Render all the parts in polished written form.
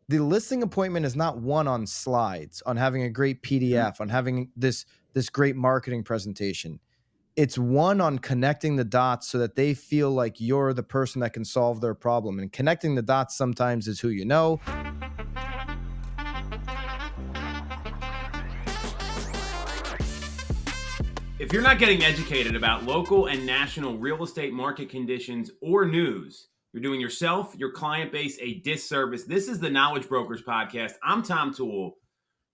the listing appointment is not won on slides, on having a great PDF, on having this great marketing presentation. It's won on connecting the dots so that they feel like you're the person that can solve their problem. And connecting the dots sometimes is who you know. If you're not getting educated about local and national real estate market conditions or news, you're doing yourself, your client base a disservice. This is the Knowledge Brokers Podcast. I'm Tom Toole.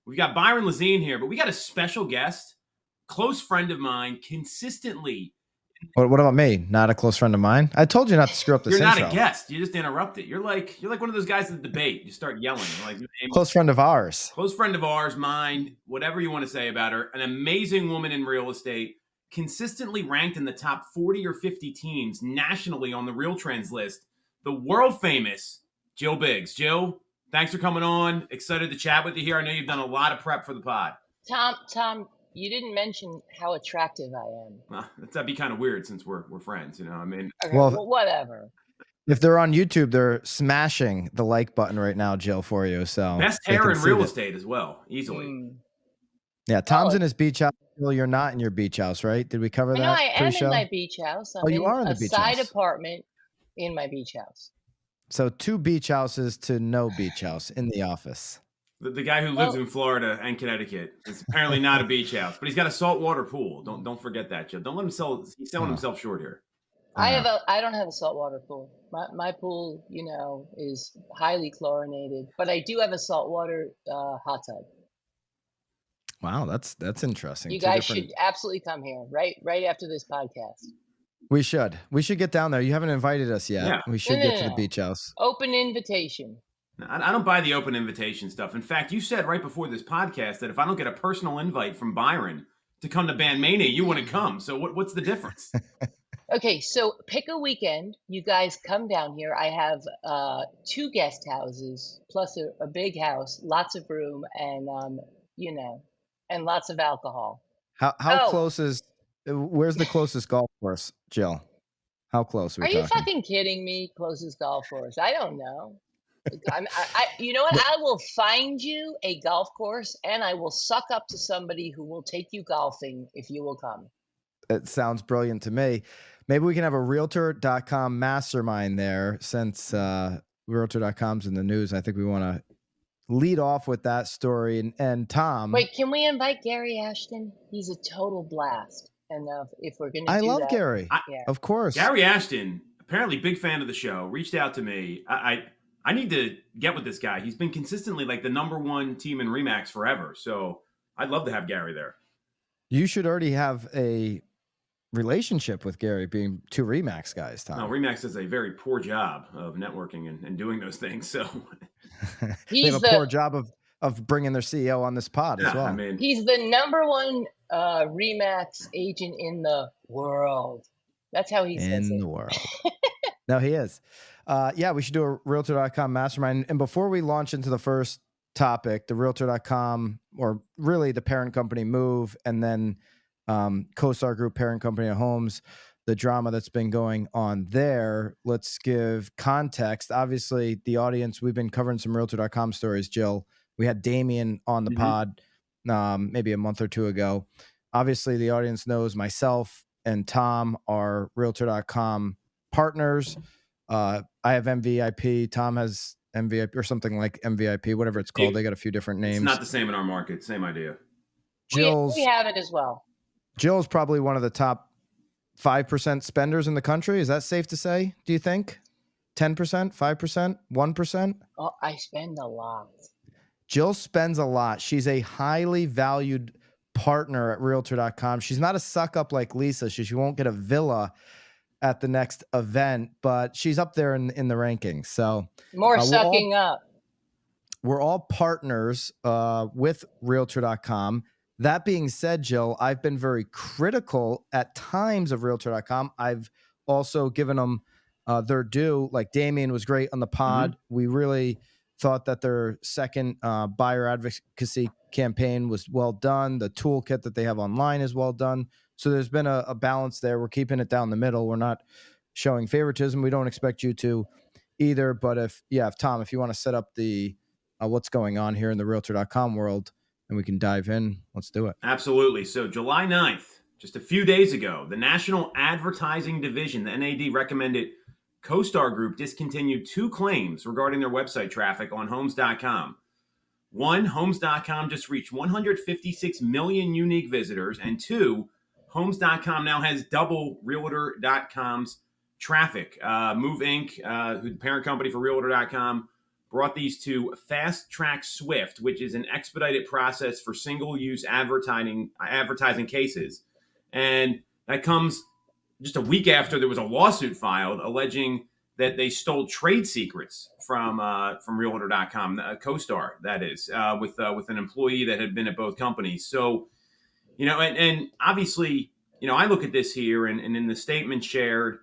We've got Byron Lazine here, but we got a special guest, close friend of mine, consistently. What about me? Not a close friend of mine? I told you not to screw up this You're not intro. a guest. You just interrupt it. You're like one of those guys at the debate. You start yelling. You're like, Close friend of ours. Close friend of ours, mine, whatever you want to say about her. An amazing woman in real estate, consistently ranked in the top 40 or 50 teams nationally on the Real Trends list. The world famous Jill Biggs. Jill, thanks for coming on. Excited to chat with you here. I know you've done a lot of prep for the pod. Tom, you didn't mention how attractive I am. Well, that'd be kind of weird since we're friends, you know. I mean, okay, well, whatever. If they're on YouTube, they're smashing the like button right now, Jill, for you. So best hair in real estate as well, easily. Yeah, Tom's in his beach house. Jill, you're not in your beach house, right? Did we cover that? No, I am in my beach house. I'm you are in the beach side house. apartment in my beach house. So 2 beach houses to no beach house in the office. The guy who lives in Florida and Connecticut is apparently not a beach house, but he's got a saltwater pool. Don't forget that, Jill. Don't let him sell. He's selling himself short here. I don't have a saltwater pool. My pool, is highly chlorinated, but I do have a saltwater hot tub. Wow, that's interesting. You guys should absolutely come here right after this podcast. We should get down there. You haven't invited us yet. Yeah. We should get to the beach house. Open invitation. I don't buy the open invitation stuff. In fact, you said right before this podcast that if I don't get a personal invite from Byron to come to Bandmania, you want to come. So what's the difference? Okay, so pick a weekend. You guys come down here. I have 2 guest houses plus a big house, lots of room, and and lots of alcohol. How close is? Where's the closest golf course, Jill? How close are we talking? You fucking kidding me? Closest golf course? I don't know. You know what? I will find you a golf course, and I will suck up to somebody who will take you golfing if you will come. It sounds brilliant to me. Maybe we can have a Realtor.com mastermind there, since Realtor.com's in the news. I think we want to lead off with that story. And Tom, wait, can we invite Gary Ashton? He's a total blast. And if we're going to, I love Gary. Of course, Gary Ashton, apparently big fan of the show, reached out to me. I need to get with this guy. He's been consistently like the #1 team in Remax forever. So I'd love to have Gary there. You should already have a relationship with Gary, being 2 Remax guys, Tom. No, Remax does a very poor job of networking and doing those things. So they have a poor job of bringing their CEO on this pod as well. I mean, he's the #1 Remax agent in the world. That's how he says it. In the world. No, he is. We should do a Realtor.com mastermind. And before we launch into the first topic, the Realtor.com, or really the parent company move, and then CoStar Group, parent company of Homes, the drama that's been going on there, let's give context. Obviously, the audience, we've been covering some Realtor.com stories, Jill. We had Damien on the pod maybe a month or 2 ago. Obviously, the audience knows myself and Tom are Realtor.com partners. I have MVIP. Tom has MVIP or something like MVIP, whatever it's called. They got a few different names. It's not the same in our market. Same idea. We have it as well. Jill's probably one of the top 5% spenders in the country. Is that safe to say, do you think? 10%, 5%, 1%? Oh, I spend a lot. Jill spends a lot. She's a highly valued partner at Realtor.com. She's not a suck up like Lisa. She won't get a villa at the next event, but she's up there in the rankings. So more sucking up. We're all partners with Realtor.com. That being said, Jill, I've been very critical at times of Realtor.com. I've also given them their due. Like Damien was great on the pod. We really thought that their second buyer advocacy campaign was well done. The toolkit that they have online is well done. So there's been a balance there. We're keeping it down the middle. We're not showing favoritism. We don't expect you to either. But if Tom, if you want to set up the what's going on here in the Realtor.com world, and we can dive in. Let's do it. Absolutely. So July 9th, just a few days ago, the National Advertising Division, the NAD, recommended CoStar Group discontinue 2 claims regarding their website traffic on Homes.com. One, Homes.com just reached 156 million unique visitors, and 2, Homes.com now has double Realtor.com's traffic. Move Inc., the parent company for Realtor.com, brought these to Fast Track Swift, which is an expedited process for single-use advertising cases. And that comes just a week after there was a lawsuit filed alleging that they stole trade secrets from Realtor.com, CoStar, that is, with an employee that had been at both companies. So, and obviously, I look at this here, and in the statement shared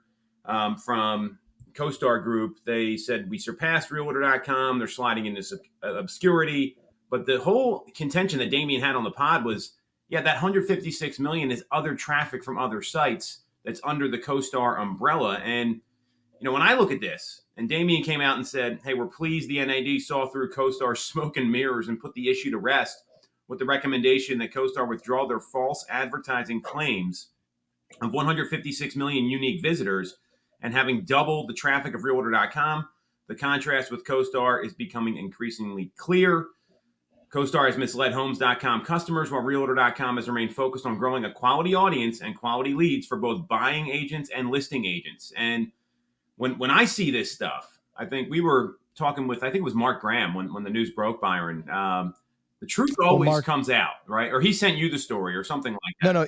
from CoStar Group, they said we surpassed Realtor.com. They're sliding into obscurity. But the whole contention that Damien had on the pod was, that 156 million is other traffic from other sites that's under the CoStar umbrella. And when I look at this, and Damien came out and said, hey, we're pleased the NAD saw through CoStar's smoke and mirrors and put the issue to rest with the recommendation that CoStar withdraw their false advertising claims of 156 million unique visitors and having doubled the traffic of Realtor.com. The contrast with CoStar is becoming increasingly clear. CoStar has misled Homes.com customers, while Realtor.com has remained focused on growing a quality audience and quality leads for both buying agents and listing agents. And when I see this stuff, I think we were talking with, I think it was Mark Graham when the news broke, Byron. The truth always comes out, right? Or he sent you the story or something like that. No,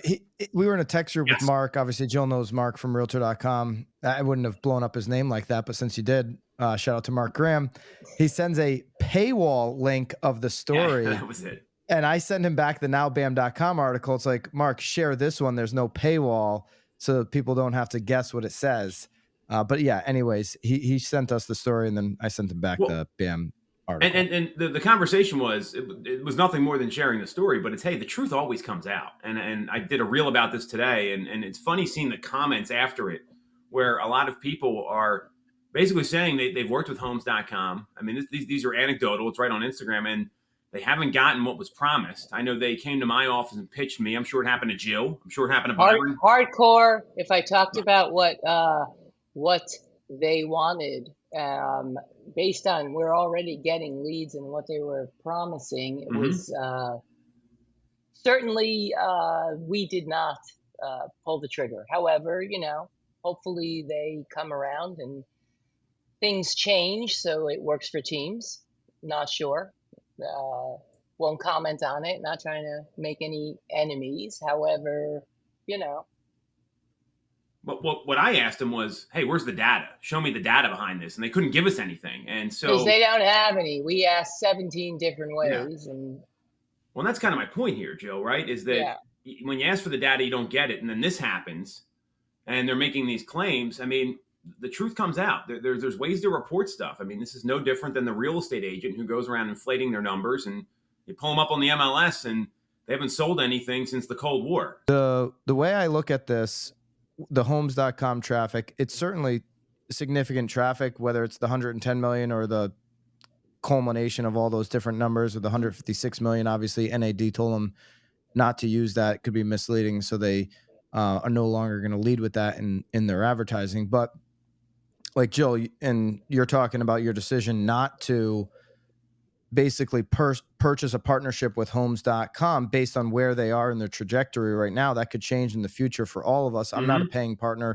we were in a text group with Mark. Obviously, Jill knows Mark from Realtor.com. I wouldn't have blown up his name like that, but since you did, shout out to Mark Graham. He sends a paywall link of the story. Yeah, that was it. And I send him back the nowbam.com article. It's like, Mark, share this one. There's no paywall, so that people don't have to guess what it says. But yeah, anyways, he sent us the story, and then I sent him back the BAM article. And the conversation was, it was nothing more than sharing the story, but it's, hey, the truth always comes out. And I did a reel about this today, and it's funny seeing the comments after it, where a lot of people are basically saying they've worked with Homes.com. I mean, these are anecdotal. It's right on Instagram, and they haven't gotten what was promised. I know they came to my office and pitched me. I'm sure it happened to Jill. I'm sure it happened to Byron. Hardcore. If I talked about what they wanted, based on we're already getting leads and what they were promising, it was certainly we did not pull the trigger. However, hopefully they come around and things change so it works for teams. Not sure. Won't comment on it. Not trying to make any enemies. However, But what I asked him was, hey, where's the data? Show me the data behind this. And they couldn't give us anything. And so because they don't have any. We asked 17 different ways. Yeah. And well, that's kind of my point here, Joe, right? Is that when you ask for the data, you don't get it. And then this happens and they're making these claims. I mean, the truth comes out. There's ways to report stuff. I mean, this is no different than the real estate agent who goes around inflating their numbers, and you pull them up on the MLS and they haven't sold anything since the Cold War. The way I look at this, the Homes.com traffic, it's certainly significant traffic, whether it's the 110 million or the culmination of all those different numbers, or the 156 million. Obviously, NAD told them not to use that. It could be misleading, so they are no longer going to lead with that in their advertising. But like Jill, and you're talking about your decision not to basically purchase a partnership with Homes.com based on where they are in their trajectory right now. That could change in the future for all of us. I'm not a paying partner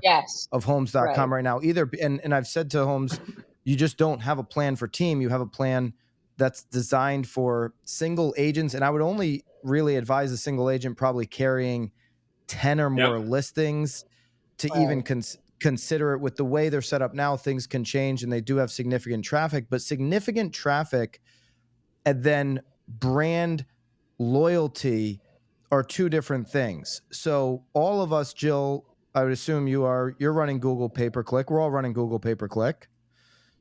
of Homes.com right now either. And I've said to Homes, you just don't have a plan for team. You have a plan that's designed for single agents. And I would only really advise a single agent probably carrying 10 or more listings to even consider it. With the way they're set up now, things can change, and they do have significant traffic, but significant traffic and then brand loyalty are two different things. So all of us, Jill, I would assume you're running Google pay-per-click. We're all running Google pay-per-click.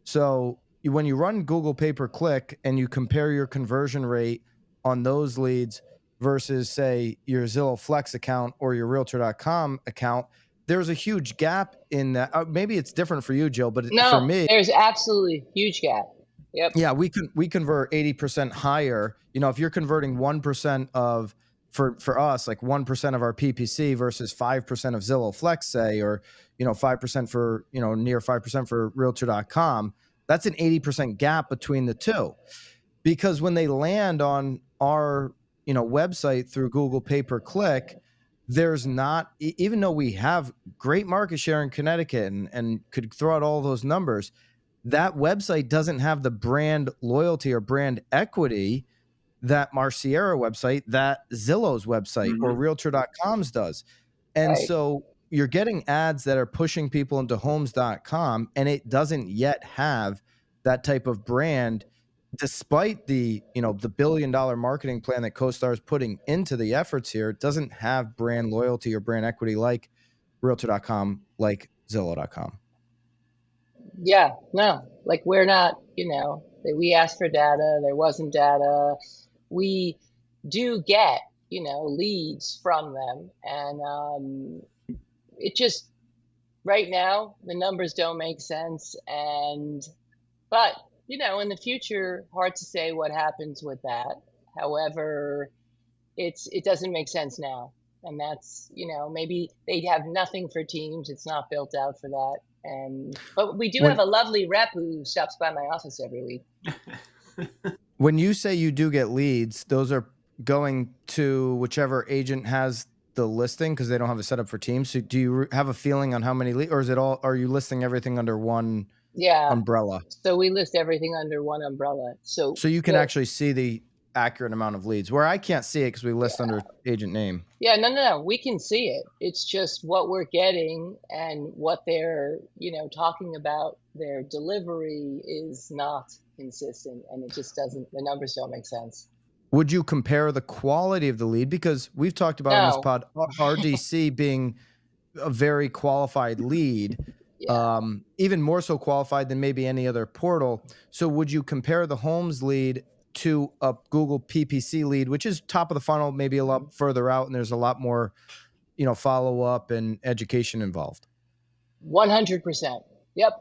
So when you run Google pay-per-click and you compare your conversion rate on those leads versus, say, your Zillow Flex account or your Realtor.com account, there's a huge gap in that. Maybe it's different for you, Jill, but for me, there's absolutely a huge gap. Yep. Yeah, we convert 80% higher. You know, if you're converting 1% of for us, like 1% of our PPC versus 5% of Zillow Flex, say, or 5% for, near 5% for Realtor.com, that's an 80% gap between the two. Because when they land on our website through Google pay-per-click, there's not, even though we have great market share in Connecticut and could throw out all those numbers, that website doesn't have the brand loyalty or brand equity that Marciera website, that Zillow's website, or Realtor.com's does. And Right. so you're getting ads that are pushing people into homes.com, and it doesn't yet have that type of brand, despite the $1 billion marketing plan that CoStar is putting into the efforts here. It doesn't have brand loyalty or brand equity like Realtor.com, like Zillow.com. Yeah, no, like we're not, we asked for data, there wasn't data. We do get, leads from them. And it just, right now, the numbers don't make sense. But, in the future, hard to say what happens with that. However, it doesn't make sense now. And that's, maybe they have nothing for teams. It's not built out for that. But we do have a lovely rep who stops by my office every week. When you say you do get leads, those are going to whichever agent has the listing because they don't have it set up for teams. So do you have a feeling on how many leads, or is it all, are you listing everything under one umbrella? So we list everything under one umbrella. So you can actually see the accurate amount of leads, where I can't see it because we list under agent name. Yeah, no, we can see it. It's just what we're getting and what they're, talking about. Their delivery is not consistent, and it just doesn't, the numbers don't make sense. Would you compare the quality of the lead? Because we've talked about in this pod, RDC being a very qualified lead, even more so qualified than maybe any other portal. So would you compare the Homes lead to a Google PPC lead, which is top of the funnel, maybe a lot further out, and there's a lot more, follow up and education involved? 100%. Yep.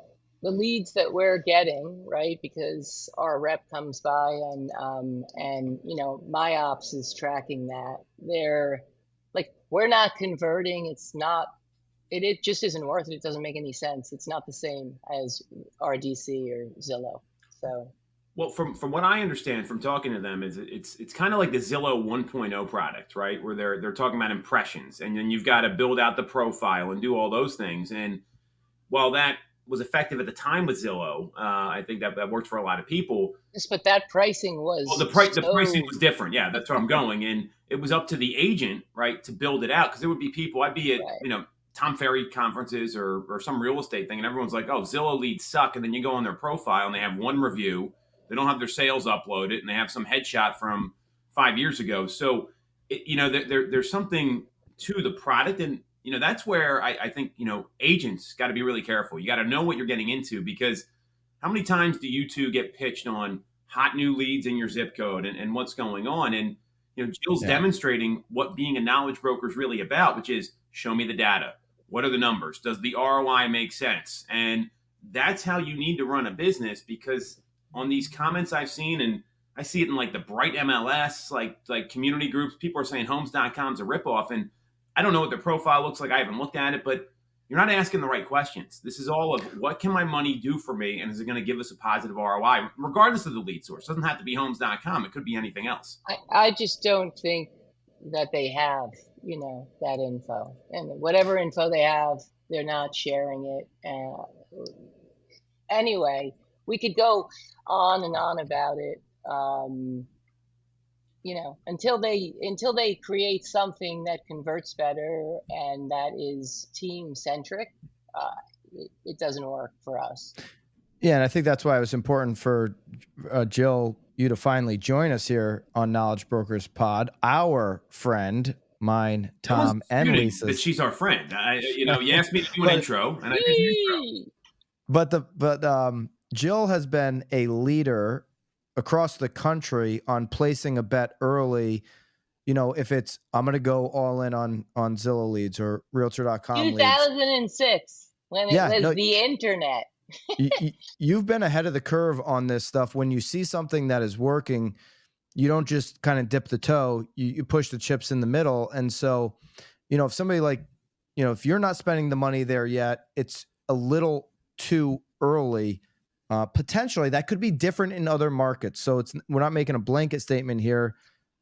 The leads that we're getting, right, because our rep comes by and my ops is tracking that. They're like, we're not converting. It's not, it just isn't worth it. It doesn't make any sense. It's not the same as RDC or Zillow. So. Well, from what I understand from talking to them, is it's kind of like the Zillow 1.0 product, right? Where they're talking about impressions, and then you've got to build out the profile and do all those things. And while that was effective at the time with Zillow, I think that worked for a lot of people. Yes, but that pricing was the pricing was different. Yeah, that's where I'm going, and it was up to the agent, right, to build it out, because there would be people. I'd be at Tom Ferry conferences or some real estate thing, and everyone's like, "Oh, Zillow leads suck," and then you go on their profile and they have one review. They don't have their sales uploaded, and they have some headshot from 5 years ago. So, there's something to the product, and that's where I think agents got to be really careful. You got to know what you're getting into, because how many times do you two get pitched on hot new leads in your zip code and what's going on? And Jill's demonstrating what being a knowledge broker is really about, which is show me the data. What are the numbers? Does the ROI make sense? And that's how you need to run a business, because on these comments I've seen, and I see it in like the Bright MLS, like community groups, people are saying homes.com is a ripoff. And I don't know what their profile looks like. I haven't looked at it, but you're not asking the right questions. This is all of, what can my money do for me? And is it going to give us a positive ROI, regardless of the lead source? It doesn't have to be homes.com. It could be anything else. I just don't think that they have, that info. And whatever info they have, they're not sharing it. Anyway, we could go on and on about it, until they create something that converts better and that is team centric. It doesn't work for us. Yeah, and I think that's why it was important for Jill, you to finally join us here on Knowledge Brokers Pod. Our friend, mine, Tom, and Lisa's. That she's our friend. You asked me to do an intro, and I did an intro. But Jill has been a leader across the country on placing a bet early. If it's, I'm going to go all in on Zillow leads or Realtor.com leads. 2006, when it was the internet. You've been ahead of the curve on this stuff. When you see something that is working, you don't just kind of dip the toe, you push the chips in the middle. And so, if somebody like, if you're not spending the money there yet, it's a little too early. Potentially that could be different in other markets. So we're not making a blanket statement here.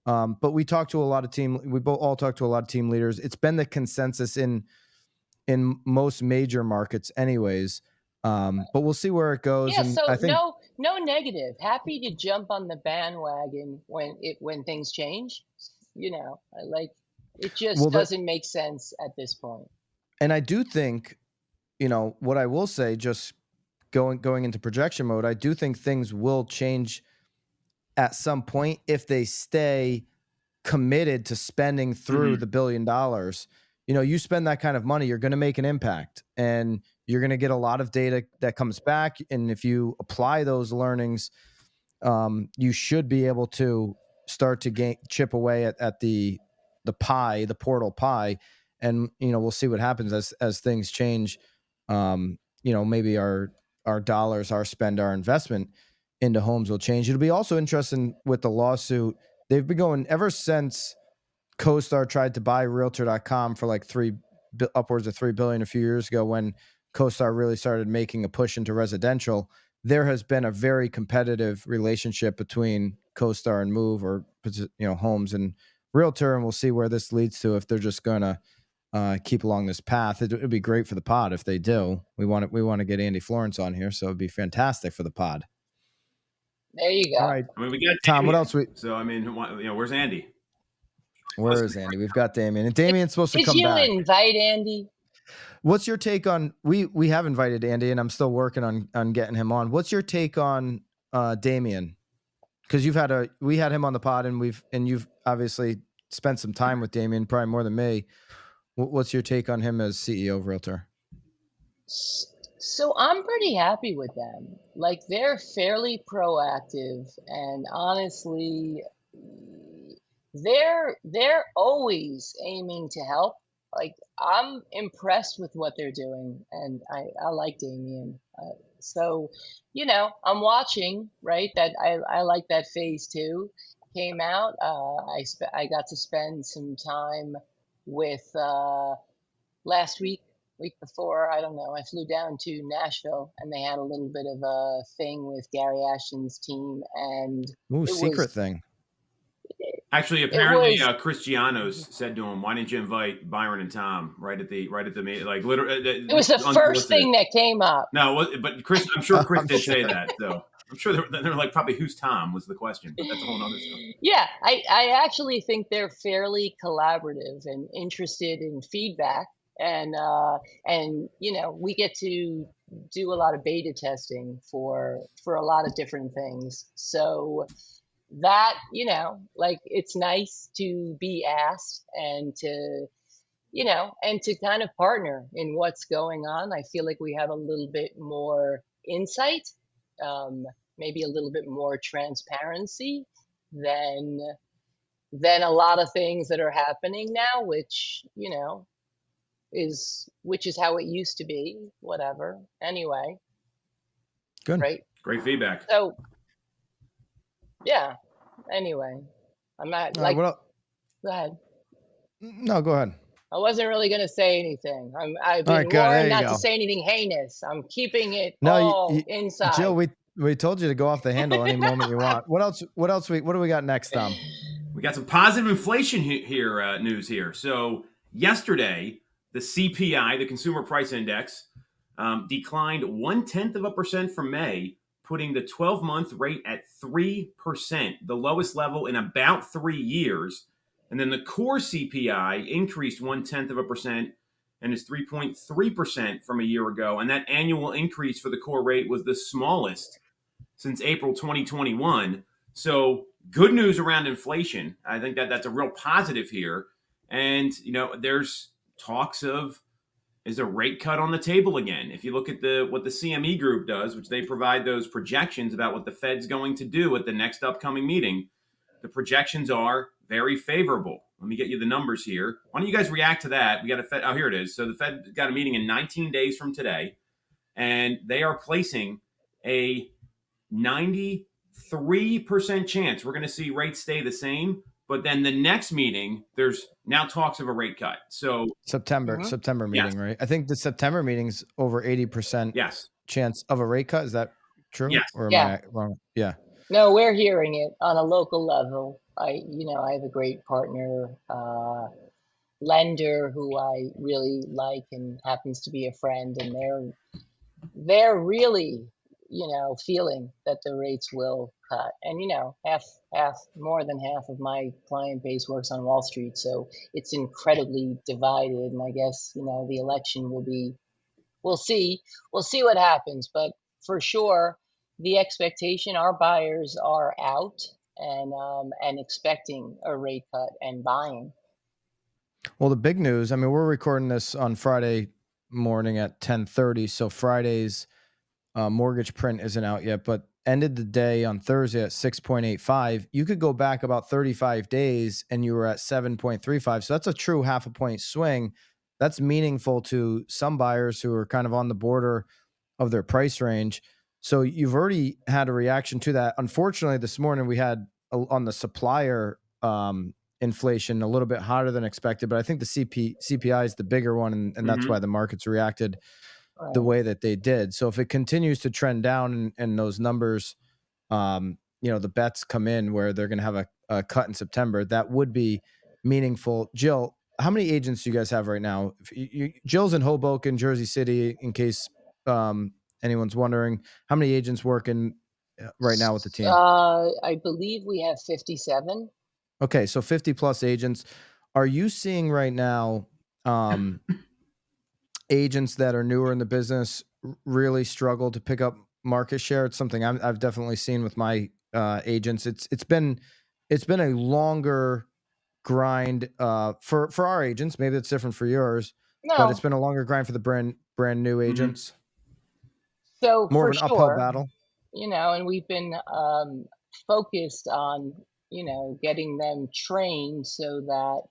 But we talked to a lot of we both all talked to a lot of team leaders. It's been the consensus in most major markets anyways. But we'll see where it goes. Yeah, And so I think, no negative. Happy to jump on the bandwagon when things change. I like it just doesn't make sense at this point. And I do think, what I will say, just going into projection mode, I do think things will change at some point if they stay committed to spending through the $1 billion. You spend that kind of money, you're going to make an impact, and you're going to get a lot of data that comes back. And if you apply those learnings, you should be able to start to chip away at the pie, the portal pie. And, we'll see what happens as things change. Maybe our dollars, our spend, our investment into homes will change. It'll be also interesting with the lawsuit. They've been going ever since CoStar tried to buy Realtor.com for like upwards of $3 billion a few years ago, when CoStar really started making a push into residential. There has been a very competitive relationship between CoStar and Move, or Homes and Realtor, and we'll see where this leads to if they're just going to keep along this path. It'd be great for the pod if they do. We want to get Andy Florence on here, so it'd be fantastic for the pod. There you go. All right, I mean, we got Tom. Damien. What else? So I mean, where's Andy? Where is Andy? We've got Damien, and Damien's supposed to come back. Did you invite Andy? What's your take on? We have invited Andy, and I'm still working on getting him on. What's your take on Damien? Because we had him on the pod, and you've obviously spent some time with Damien, probably more than me. What's your take on him as CEO of Realtor? So I'm pretty happy with them. Like, they're fairly proactive, and honestly, they're always aiming to help. Like, I'm impressed with what they're doing, and I like Damien. So, I'm watching, right? That I like that phase 2 came out. I got to spend some time with last week before, I don't know, I flew down to Nashville, and they had a little bit of a thing with Gary Ashton's team, and thing. Actually, apparently, Cristiano's said to him, "Why didn't you invite Byron and Tom right at the meeting?" Like, literally, it was the first thing that came up. No, but Chris, I'm sure Chris did say that. So I'm sure they're like, probably, who's Tom was the question, but that's a whole other stuff. Yeah, I actually think they're fairly collaborative and interested in feedback, and we get to do a lot of beta testing for a lot of different things. So that, like, it's nice to be asked and to kind of partner in what's going on. I feel like we have a little bit more insight, maybe a little bit more transparency than a lot of things that are happening now, which is how it used to be. Whatever. Anyway. Good. Right. Great feedback. So yeah. Anyway, I'm not like. Go ahead. No, go ahead. I wasn't really going to say anything. I've been warned not to say anything heinous. I'm keeping it all inside. Jill, we told you to go off the handle any moment you want. What else? What do we got next, Tom? We got some positive inflation news here. So yesterday, the CPI, the Consumer Price Index, declined 0.1% from May, putting the 12-month rate at 3%, the lowest level in about 3 years. And then the core CPI increased 0.1% and is 3.3% from a year ago. And that annual increase for the core rate was the smallest since April 2021. So good news around inflation. I think that's a real positive here. And, there's talks of, is a rate cut on the table again? If you look at what the CME group does, which they provide those projections about what the Fed's going to do at the next upcoming meeting, the projections are very favorable. Let me get you the numbers here. Why don't you guys react to that? We got a Fed. Oh, here it is. So the Fed got a meeting in 19 days from today. and they are placing a 93% chance we're going to see rates stay the same. But then the next meeting, there's now talks of a rate cut. So September yes, meeting, right? I think the September meeting's over 80% yes, chance of a rate cut. Is that true, yes. or am Yeah. I wrong? Yeah. No, we're hearing it on a local level. I have a great partner, lender who I really like and happens to be a friend, and they're really, feeling that the rates will cut. And half more than half of my client base works on Wall Street, so it's incredibly divided. And I guess, the election will be, we'll see. We'll see what happens, but for sure, the expectation, our buyers are out and expecting a rate cut and buying. Well, the big news, I mean, we're recording this on Friday morning at 10:30, so Friday's mortgage print isn't out yet, but ended the day on Thursday at 6.85. You could go back about 35 days and you were at 7.35. So that's a true half a point swing. That's meaningful to some buyers who are kind of on the border of their price range. So you've already had a reaction to that. Unfortunately, this morning we had on the supplier inflation a little bit hotter than expected, but I think the CPI is the bigger one, and that's why the markets reacted the way that they did. So if it continues to trend down and those numbers, the bets come in where they're going to have a cut in September, that would be meaningful. Jill, how many agents do you guys have right now? Jill's in Hoboken, Jersey City, in case anyone's wondering. How many agents working right now with the team? I believe we have 57. Okay, so 50 plus agents. Are you seeing right now agents that are newer in the business really struggle to pick up market share? It's something I've definitely seen with my agents. It's been a longer grind for our agents. Maybe it's different for yours, but it's No, been a longer grind for the brand new agents. so More for of an uphill sure, battle. and we've been focused on, getting them trained so that,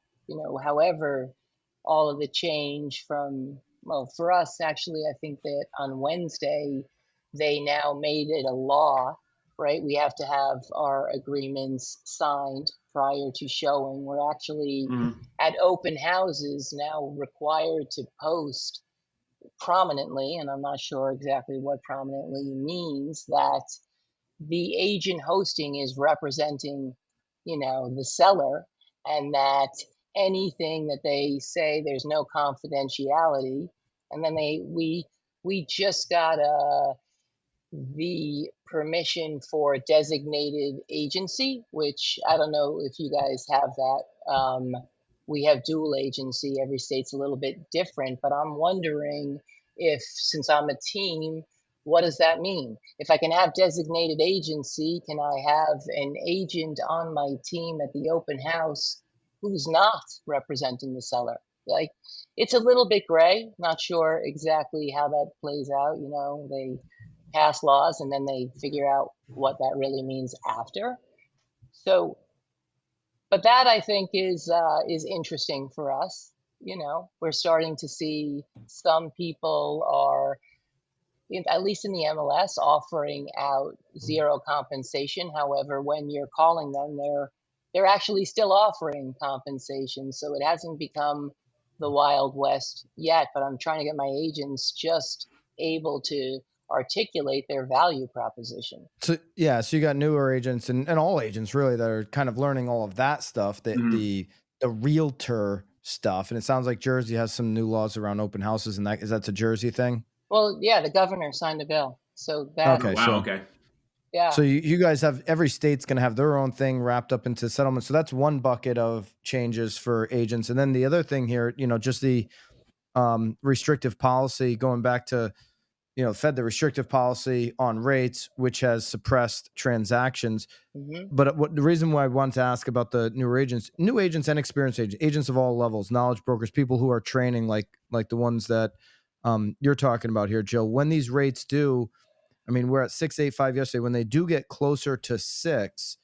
however, all of the change from, well, for us, actually, I think that on Wednesday, they now made it a law, right? We have to have our agreements signed prior to showing. We're actually at open houses now required to post prominently, and I'm not sure exactly what prominently means, that the agent hosting is representing, the seller, and that anything that they say, there's no confidentiality. And then we just got the permission for designated agency, which I don't know if you guys have that. We have dual agency. Every state's a little bit different, but I'm wondering if, since I'm a team, what does that mean? If I can have designated agency, can I have an agent on my team at the open house who's not representing the seller? Like, it's a little bit gray. Not sure exactly how that plays out. They pass laws and then they figure out what that really means after. So, but that I think is interesting for us. We're starting to see some people are, at least in the MLS, offering out zero compensation. However, when you're calling them, they're actually still offering compensation. So it hasn't become the Wild West yet, but I'm trying to get my agents just able to articulate their value proposition. So yeah, so you got newer agents and all agents really that are kind of learning all of that stuff, the realtor stuff. And it sounds like Jersey has some new laws around open houses, and that's a Jersey thing. Well, yeah, the governor signed a bill, so that Okay, Wow. Okay. yeah. So you guys have, every state's going to have their own thing wrapped up into settlement. So that's one bucket of changes for agents. And then the other thing here, just the restrictive policy, going back to, Fed, the restrictive policy on rates, which has suppressed transactions. But the reason why I want to ask about the new agents and experienced agents of all levels, knowledge brokers, people who are training, like the ones that you're talking about here, Jill, when these rates do, I mean, we're at 6.85 yesterday. When they do get closer to 6,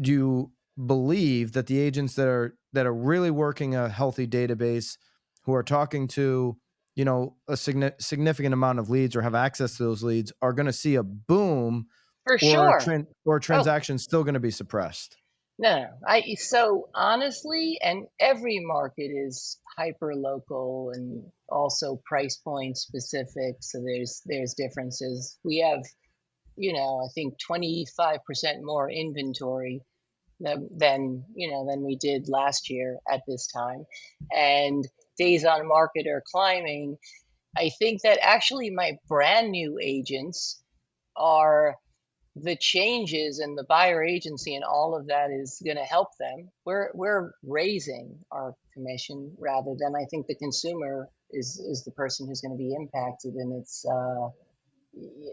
do you believe that the agents that are really working a healthy database, who are talking to a significant amount of leads or have access to those leads are going to see a boom, For or sure. transactions still going to be suppressed. No, so honestly, and every market is hyper local and also price point specific. So there's differences. We have, I think 25% more inventory than we did last year at this time, and days on market are climbing. I think that actually my brand new agents are the changes in the buyer agency and all of that is going to help them. We're raising our commission rather than, I think the consumer is the person who's going to be impacted, and it's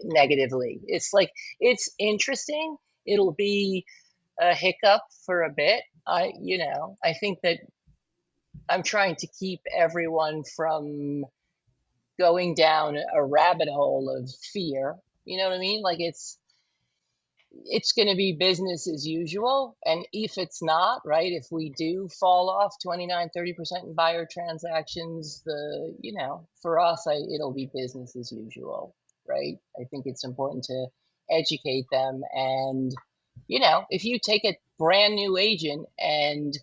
negatively. It's interesting. It'll be a hiccup for a bit. I think that I'm trying to keep everyone from going down a rabbit hole of fear. You know what I mean? Like it's going to be business as usual. And if it's not, right, if we do fall off 29-30% in buyer transactions, for us, it'll be business as usual, right? I think it's important to educate them. And, if you take a brand new agent and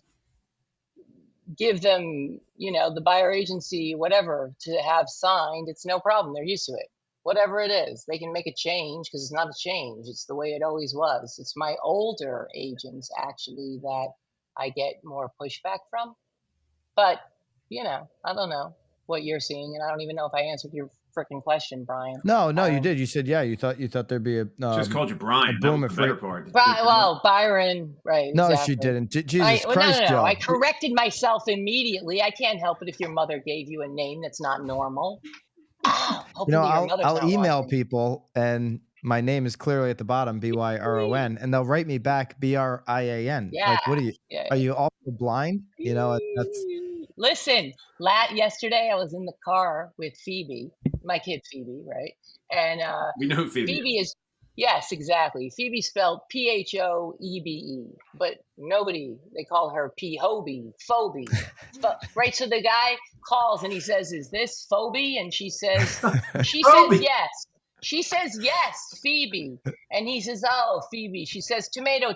give them, the buyer agency, whatever, to have signed, it's no problem. They're used to it. Whatever it is, they can make a change because it's not a change. It's the way it always was. It's my older agents actually that I get more pushback from. But, I don't know what you're seeing, and I don't even know if I answered your freaking question, Brian. No, you did. You said, yeah, you thought there'd be a just called you Brian. That was the better part. Well, Byron, right? No, exactly. she didn't. Jesus Christ, no. Joe. I corrected myself immediately. I can't help it if your mother gave you a name that's not normal. Hopefully your mother's I'll not email watching. people, and my name is clearly at the bottom, Byron, and they'll write me back BRIAN. Yeah. Like, what are you? Are you also blind? That's. Listen, yesterday I was in the car with Phoebe, my kid Phoebe, right? And we know who Phoebe is. Yes, exactly. Phoebe spelled P-H-O-E-B-E, but they call her P-Hobie, Phoebe, right? So the guy calls and he says, "Is this Phoebe?" And she says, yes. She says, "Yes, Phoebe." And he says, "Oh, Phoebe." She says, tomato.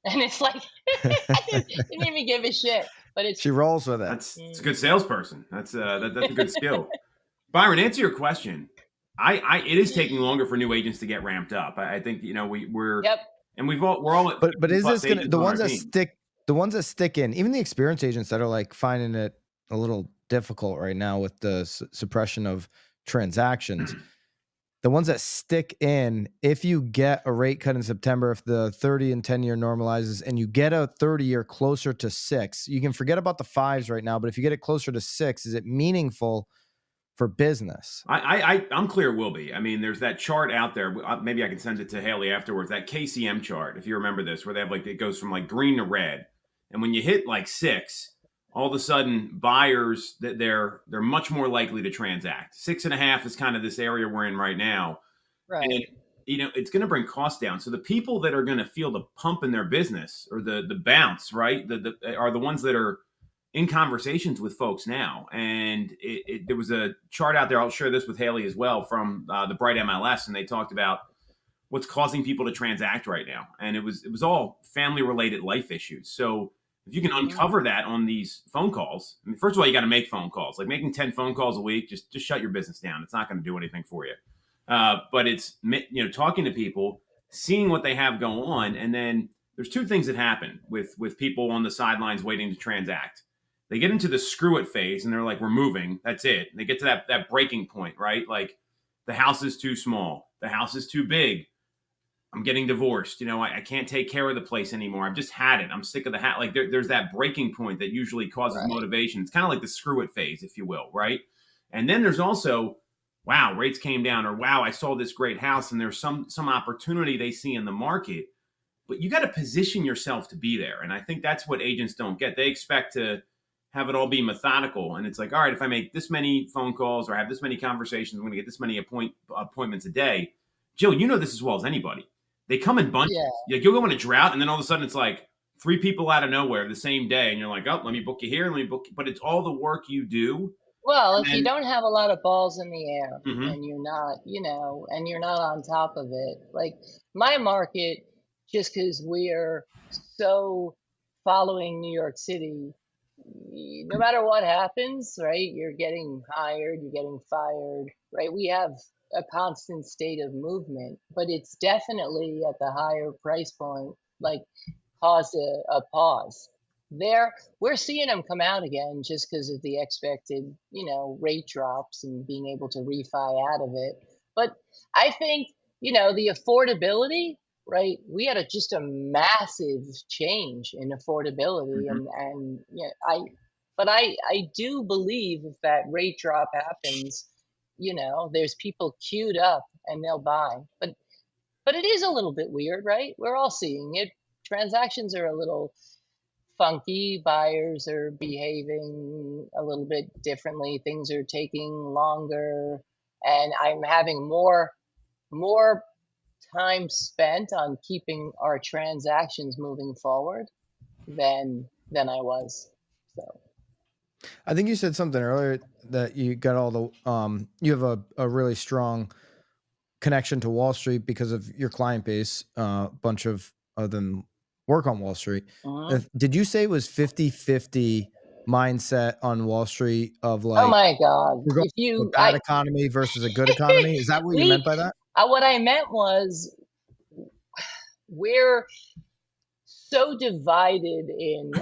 And it's like, I didn't even give a shit. But she rolls with it. It's a good salesperson. That's a good skill. Byron, answer your question. It is taking longer for new agents to get ramped up. I think we're yep. And we're all. But is this gonna the ones that stick? The ones that stick in, even the experienced agents that are like finding it a little difficult right now with the suppression of transactions. The ones that stick in, if you get a rate cut in September, if the 30 and 10-year normalizes and you get a 30-year closer to 6, you can forget about the 5s right now, but if you get it closer to 6, is it meaningful for business? I'm clear it will be. I mean, there's that chart out there. Maybe I can send it to Haley afterwards. That KCM chart, if you remember this, where they have it goes from green to red. And when you hit 6, all of a sudden buyers they're much more likely to transact. 6.5 is kind of this area we're in right now. Right. And it's going to bring costs down. So the people that are going to feel the pump in their business or the bounce, right, are the ones that are in conversations with folks now. And there was a chart out there. I'll share this with Haley as well from the Bright MLS, and they talked about what's causing people to transact right now. And it was all family related life issues. So if you can uncover that on these phone calls, I mean, first of all, you got to make phone calls. Like making 10 phone calls a week, just shut your business down. It's not going to do anything for you. But it's talking to people, seeing what they have go on, and then there's two things that happen with people on the sidelines waiting to transact. They get into the screw it phase, and they're like, "We're moving. That's it." And they get to that breaking point, right? Like the house is too small, the house is too big. I'm getting divorced. I can't take care of the place anymore. I've just had it. I'm sick of the hat. Like there's that breaking point that usually causes motivation. It's kind of like the screw it phase, if you will, right? And then there's also, wow, rates came down, or wow, I saw this great house, and there's some opportunity they see in the market. But you got to position yourself to be there. And I think that's what agents don't get. They expect to have it all be methodical. And it's like, all right, if I make this many phone calls or have this many conversations, I'm going to get this many appointments a day. Jill, you know this as well as anybody. They come in bunches. Yeah. Like you'll go in a drought, and then all of a sudden it's like 3 people out of nowhere the same day, and you're like, "Oh, let me book you here, let me book you." But it's all the work you do. Well, if you And don't have a lot of balls in the air mhm. and you're not, and you're not on top of it, like my market, just because we're so following New York City, no matter what happens, right? You're getting hired, you're getting fired, right? We have a constant state of movement, but it's definitely at the higher price point, like caused a pause. There, we're seeing them come out again just because of the expected, rate drops and being able to refi out of it. But I think, the affordability, right? We had just a massive change in affordability, Mhm. and I do believe if that rate drop happens, there's people queued up and they'll buy. But it is a little bit weird, right? We're all seeing it. Transactions are a little funky. Buyers are behaving a little bit differently. Things are taking longer, and I'm having more time spent on keeping our transactions moving forward than I was. So. I think you said something earlier that you got all the you have a really strong connection to Wall Street because of your client base, a bunch of them work on Wall Street. Mhm. Did you say it was 50-50 mindset on Wall Street of Oh like my God! we're going If to a you, bad economy versus a good economy? Is that what you meant we, by that? what I meant was we're so divided in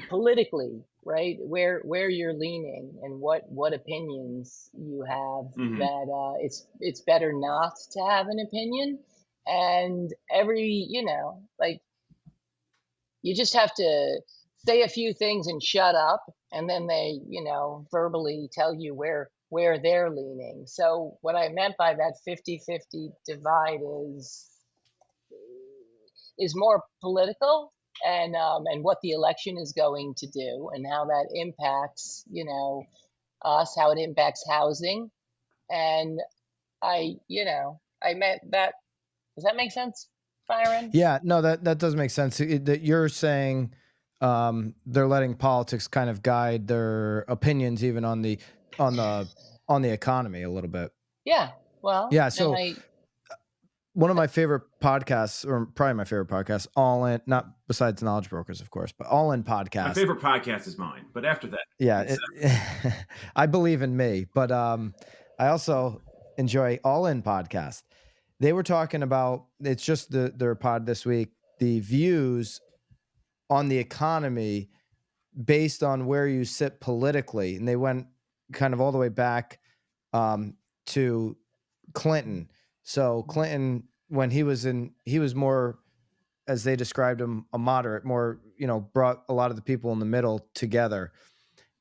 politically, right? Where you're leaning and what opinions you have, Mhm. that it's better not to have an opinion. And every, like you just have to say a few things and shut up, and then they, verbally tell you where they're leaning. So what I meant by that 50-50 divide is more political, and what the election is going to do and how that impacts, us, how it impacts housing. And I meant that. Does that make sense, Byron? Yeah, no, that does make sense. That you're saying they're letting politics kind of guide their opinions, even on the on the economy a little bit. Yeah. Well, Yeah. and So one of my favorite podcasts, or probably my favorite podcast, All In, not besides Knowledge Brokers, of course, but All In My podcast. favorite podcast is mine, but after that, Yeah, it's I believe in me, but I also enjoy All In podcast. They were talking about it's just their pod this week, the views on the economy based on where you sit politically, and they went kind of all the way back um, to Clinton. So Clinton, when he was more, as they described him, a moderate, more, brought a lot of the people in the middle together.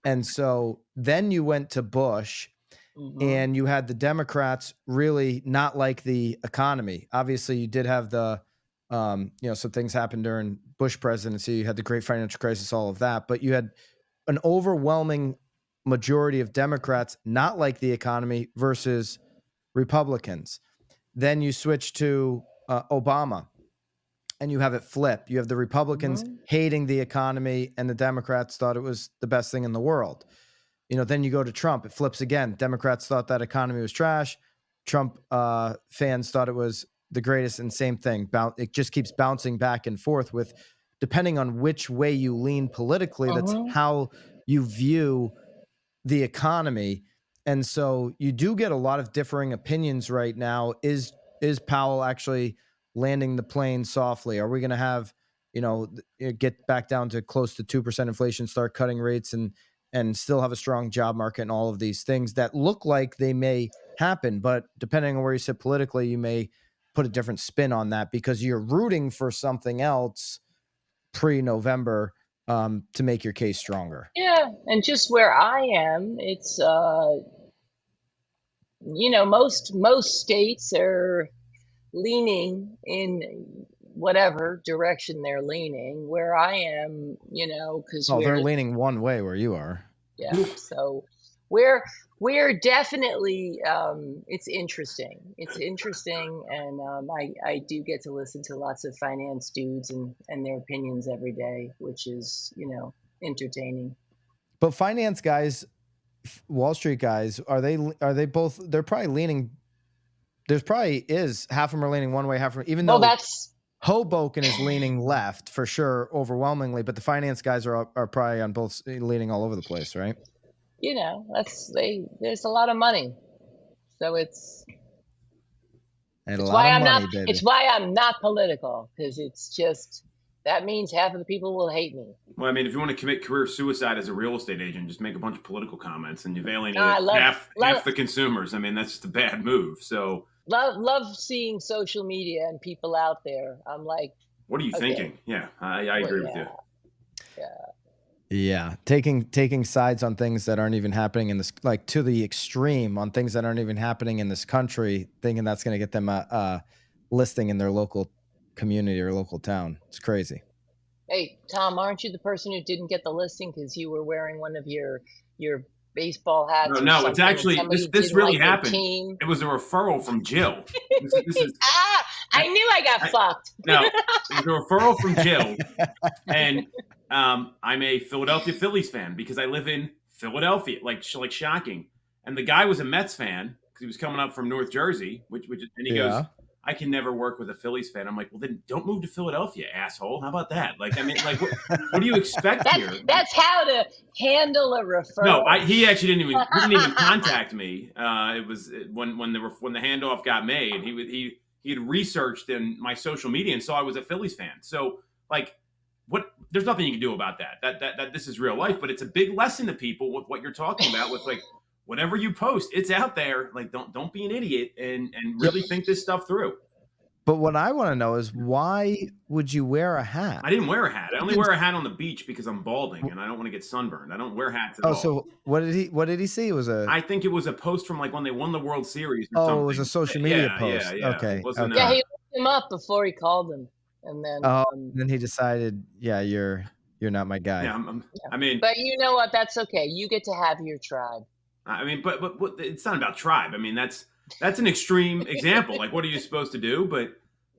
And so then you went to Bush, hmm and you had the Democrats really not like the economy. Obviously, you did have some things happened during Bush presidency. You had the great financial crisis, all of that, but you had an overwhelming majority of Democrats not like the economy versus Republicans. Then you switch to Obama, and you have it flip. You have the Republicans hmm hating the economy, and the Democrats thought it was the best thing in the world. Then you go to Trump, it flips again. Democrats thought that economy was trash. Trump fans thought it was the greatest, and same thing. It just keeps bouncing back and forth with, depending on which way you lean politically, that's hmm how you view the economy. And so you do get a lot of differing opinions right now. Is Powell actually landing the plane softly? Are we going to have, get back down to close to 2% inflation, start cutting rates, and still have a strong job market, and all of these things that look like they may happen, but depending on where you sit politically, you may put a different spin on that because you're rooting for something else pre-November to make your case stronger. Yeah, and just where I am, it's most states are leaning in whatever direction they're leaning. Where I am, because Oh, they're we're leaning one way where you are. yeah, so we're definitely it's interesting. It's interesting, and I do get to listen to lots of finance dudes and their opinions every day, which is entertaining. But finance guys Wall Street guys, are they both, they're probably leaning, there's probably is half of them are leaning one way, half of them, even Well, though that's, Hoboken is leaning left for sure, overwhelmingly, but the finance guys are probably on both, leaning all over the place, right? there's a lot of money. So And a it's lot why of I'm money, not baby. it's why I'm not political, because it's just that means half of the people will hate me. Well, I mean, if you want to commit career suicide as a real estate agent, just make a bunch of political comments and you've No, alienated I half the consumers. I mean, that's just a bad move. So love seeing social media and people out there. I'm like, what are you okay, thinking? Yeah, I well, agree with you. Yeah, taking sides on things that aren't even happening in this, like to the extreme on things that aren't even happening in this country, thinking that's going to get them a listing in their local community or local town. It's crazy. Hey, Tom, aren't you the person who didn't get the listing because you were wearing one of your baseball hats or No, it's something, and actually somebody this didn't really like your happened. team? It was a referral from Jill. This is I knew I got fucked. no, it was a referral from Jill, and I'm a Philadelphia Phillies fan because I live in Philadelphia. Like shocking. And the guy was a Mets fan because he was coming up from North Jersey, and he goes, I can never work with a Phillies fan. I'm like, well, then don't move to Philadelphia, asshole. How about that? Like, I mean, like, what do you expect here? That's how to handle a referral. No, he actually didn't even contact me. It was when the handoff got made. He had researched in my social media and saw I was a Phillies fan. So like, there's nothing you can do about that. That this is real life, but it's a big lesson to people with what you're talking about. With like, whatever you post, it's out there. Like, don't be an idiot and really think this stuff through. But what I want to know is, why would you wear a hat? I didn't wear a hat. I only wear a hat on the beach because I'm balding and I don't want to get sunburned. I don't wear hats at all. So what did he see? It was I think it was a post from like when they won the World Series or something. It was a social media post. Yeah. Okay. It wasn't, yeah, he looked him up before he called him, and then then he decided, yeah, you're not my guy. Yeah, I mean, but you know what? That's okay. You get to have your tribe. I mean, but it's not about tribe. I mean, that's an extreme example. Like, what are you supposed to do? But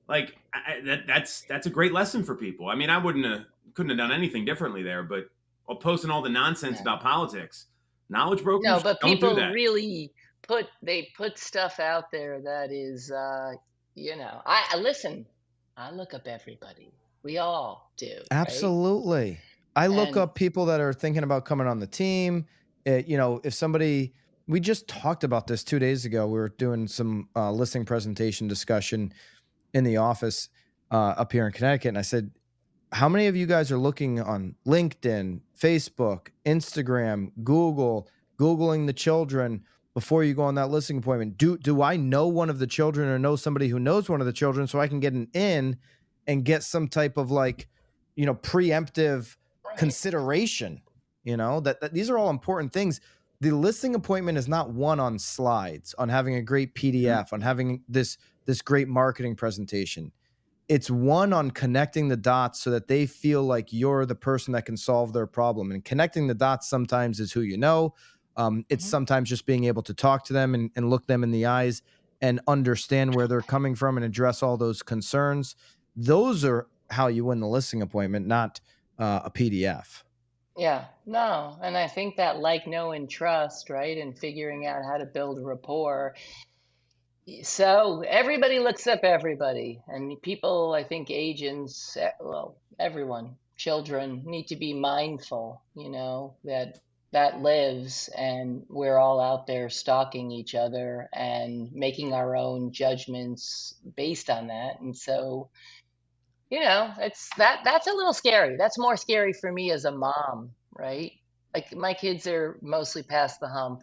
like, that's a great lesson for people. I mean, I couldn't have done anything differently there. But while posting all the nonsense about politics, knowledge brokers, no, but people don't do that. Really put stuff out there that is, I listen. I look up everybody. We all do. Absolutely. Right? I look up people that are thinking about coming on the team. If somebody, we just talked about this 2 days ago. We were doing some listing presentation discussion in the office up here in Connecticut. And I said, how many of you guys are looking on LinkedIn, Facebook, Instagram, Googling the children before you go on that listing appointment? Do I know one of the children or know somebody who knows one of the children so I can get an in and get some type of preemptive consideration? That these are all important things. The listing appointment is not won on slides, on having a great PDF, on having this great marketing presentation. It's won on connecting the dots so that they feel like you're the person that can solve their problem. And connecting the dots sometimes is who you know. It's sometimes just being able to talk to them and look them in the eyes and understand where they're coming from and address all those concerns. Those are how you win the listing appointment, not a PDF. Yeah, no. And I think that like, know, and trust, right? And figuring out how to build rapport. So everybody looks up everybody. And people, I think agents, well, everyone, children need to be mindful, that lives, and we're all out there stalking each other and making our own judgments based on that. And so that's a little scary. That's more scary for me as a mom, right? Like, my kids are mostly past the hump,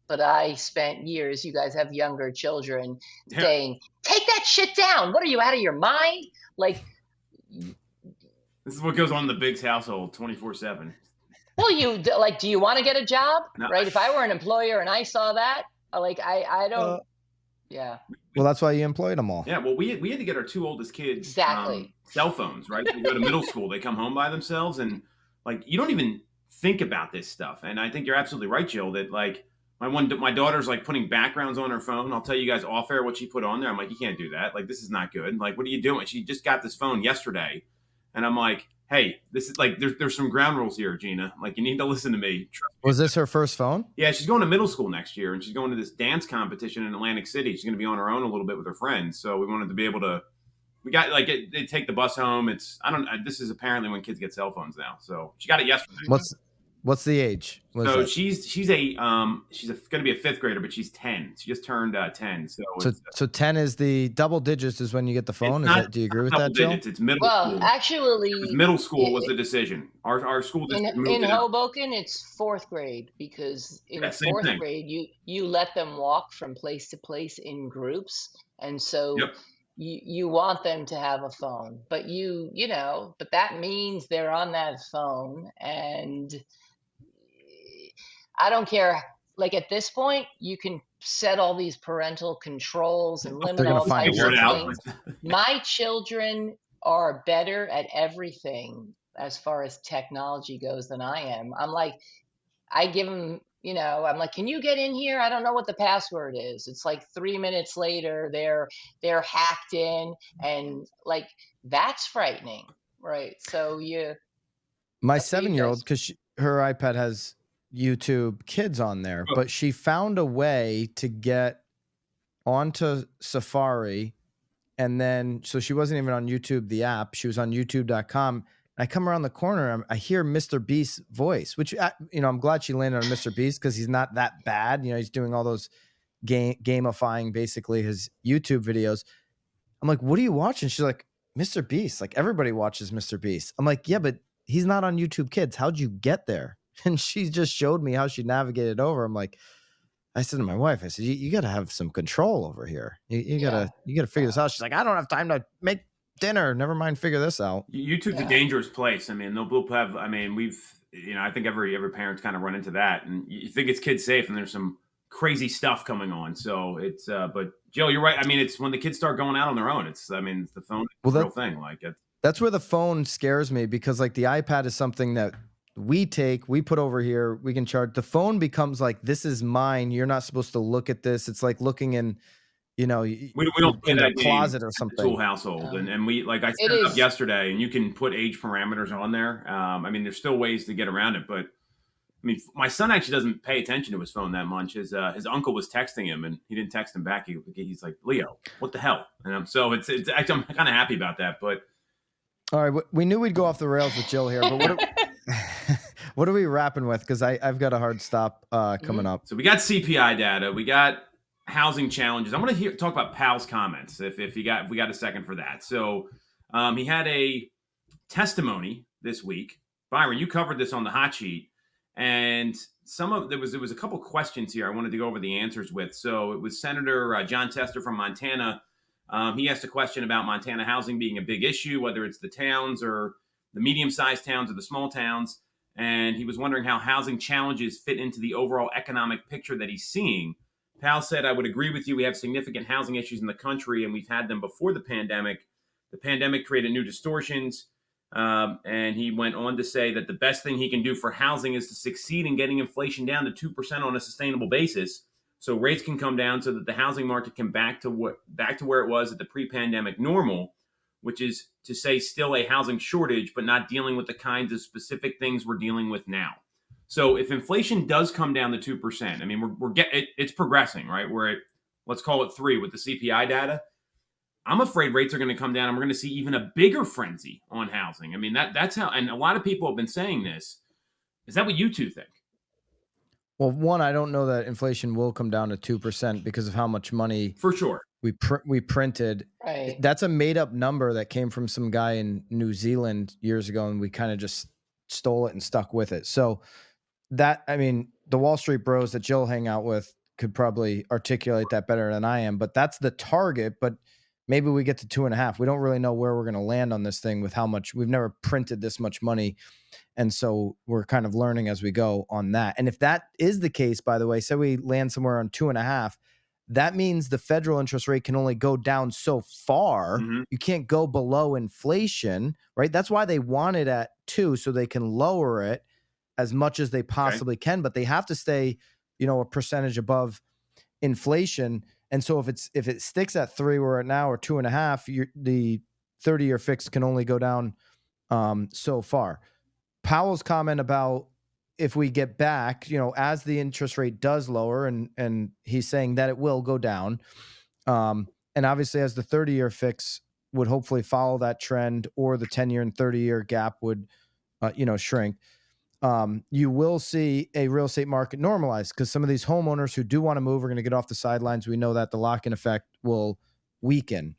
but I spent years, you guys have younger children, saying, take that shit down. What are you, out of your mind? Like, this is what goes on in the Biggs household 24/7. Well, do you want to get a job? No. Right? If I were an employer and I saw that, I don't. Yeah. Well, that's why you employed them all. Yeah. Well, we had to get our two oldest kids exactly cell phones, right? They go to middle school, they come home by themselves, and like, you don't even think about this stuff. And I think you're absolutely right, Jill, that like my daughter's like putting backgrounds on her phone. I'll tell you guys off air what she put on there. I'm like, you can't do that. Like, this is not good. Like, what are you doing? She just got this phone yesterday, and I'm like, hey, this is like there's some ground rules here, Gina. Like you need to listen to me. Trust me. Was this her first phone? Yeah, she's going to middle school next year, and she's going to this dance competition in Atlantic City. She's going to be on her own a little bit with her friends. So we wanted to be able to. We got like they take the bus home. It's I don't. This is apparently when kids get cell phones now. So she got it yesterday. What's the age? So she's going to be a fifth grader, but she's 10. She just turned 10. So 10 is the double digits is when you get the phone. Do you agree with that, Jill? It's middle Well, school. actually, Middle school was the decision. Our school district in Hoboken, it's fourth grade because in fourth grade you let them walk from place to place in groups, and so you want them to have a phone, but but that means they're on that phone, and I don't care. Like at this point, you can set all these parental controls and limit all types of things. My children are better at everything as far as technology goes than I am. I'm like, I give them, I'm like, can you get in here? I don't know what the password is. It's like 3 minutes later, they're hacked in, and like that's frightening, right? So my 7-year-old, because her iPad has YouTube Kids on there, but she found a way to get onto Safari, and then so she wasn't even on YouTube, the app. She was on YouTube.com. I come around the corner, I hear Mr. Beast's voice, which I'm glad she landed on Mr. Beast because he's not that bad. He's doing all those gamifying basically his YouTube videos. I'm like, what are you watching? She's like, Mr. Beast. Like everybody watches Mr. Beast. I'm like, yeah, but he's not on YouTube Kids. How'd you get there? And she just showed me how she navigated over. I'm like, I said to my wife, I said, you got to have some control over here. You got to figure this out. She's like, I don't have time to make dinner. Never mind, figure this out. YouTube's a dangerous place. I mean, they'll have. I mean, I think every parent's kind of run into that, and you think it's kid safe, and there's some crazy stuff coming on. So it's. But Joe, you're right. I mean, it's when the kids start going out on their own. It's the phone is the real thing. Like that's where the phone scares me because like the iPad is something that we put over here. We can charge. The phone becomes like this is mine. You're not supposed to look at this. It's like looking in. We don't play in that a closet or something. Toole household, and we like I set it up yesterday, and you can put age parameters on there. I mean, there's still ways to get around it, but I mean, my son actually doesn't pay attention to his phone that much. His uncle was texting him, and he didn't text him back. He's like, Leo, what the hell? And so it's actually I'm kind of happy about that. But all right, we knew we'd go off the rails with Jill here, but what are we wrapping with? Because I've got a hard stop coming up. So we got CPI data. We got housing challenges. I'm going to talk about Powell's comments if we got a second for that. So he had a testimony this week. Byron, you covered this on the hot sheet, and there was a couple questions here I wanted to go over the answers with. So it was Senator John Tester from Montana. He asked a question about Montana housing being a big issue, whether it's the towns or the medium-sized towns or the small towns. And he was wondering how housing challenges fit into the overall economic picture that he's seeing. Powell said, I would agree with you. We have significant housing issues in the country, and we've had them before the pandemic. The pandemic created new distortions. And he went on to say that the best thing he can do for housing is to succeed in getting inflation down to 2% on a sustainable basis, so rates can come down so that the housing market can back to where it was at the pre-pandemic normal, which is to say still a housing shortage, but not dealing with the kinds of specific things we're dealing with now. So if inflation does come down to 2%, I mean, it's progressing, right? We're at, let's call it 3 with the CPI data. I'm afraid rates are going to come down and we're going to see even a bigger frenzy on housing. I mean, that's how, and a lot of people have been saying this. Is that what you two think? Well, one, I don't know that inflation will come down to 2% because of how much money for sure we printed. Right. That's a made up number that came from some guy in New Zealand years ago, and we kind of just stole it and stuck with it. So that, I mean, the Wall Street bros that Jill hang out with could probably articulate that better than I am, but that's the target. But maybe we get to 2.5. We don't really know where we're going to land on this thing with how much we've never printed this much money. And so we're kind of learning as we go on that. And if that is the case, by the way, say we land somewhere on 2.5, that means the federal interest rate can only go down so far. Mm-hmm. You can't go below inflation, right? That's why they want it at 2, so they can lower it as much as they possibly can, but they have to stay, a percentage above inflation. And so if it sticks at 3 where we're at now, or 2.5, the 30-year fix can only go down so far. Powell's comment about if we get back, as the interest rate does lower, and he's saying that it will go down, and obviously as the 30-year fix would hopefully follow that trend, or the 10-year and 30-year gap would, shrink. You will see a real estate market normalize, because some of these homeowners who do want to move are going to get off the sidelines. We know that the lock-in effect will weaken.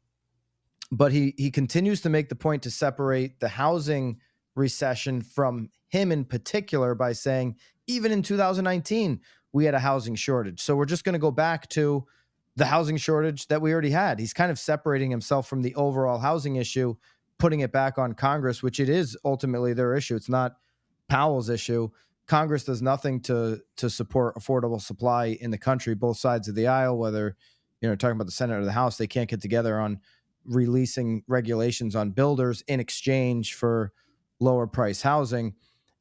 But he continues to make the point to separate the housing recession from him in particular by saying, even in 2019, we had a housing shortage. So we're just going to go back to the housing shortage that we already had. He's kind of separating himself from the overall housing issue, putting it back on Congress, which it is ultimately their issue. It's not Powell's issue. Congress does nothing to support affordable supply in the country, both sides of the aisle, whether talking about the Senate or the House. They can't get together on releasing regulations on builders in exchange for lower price housing.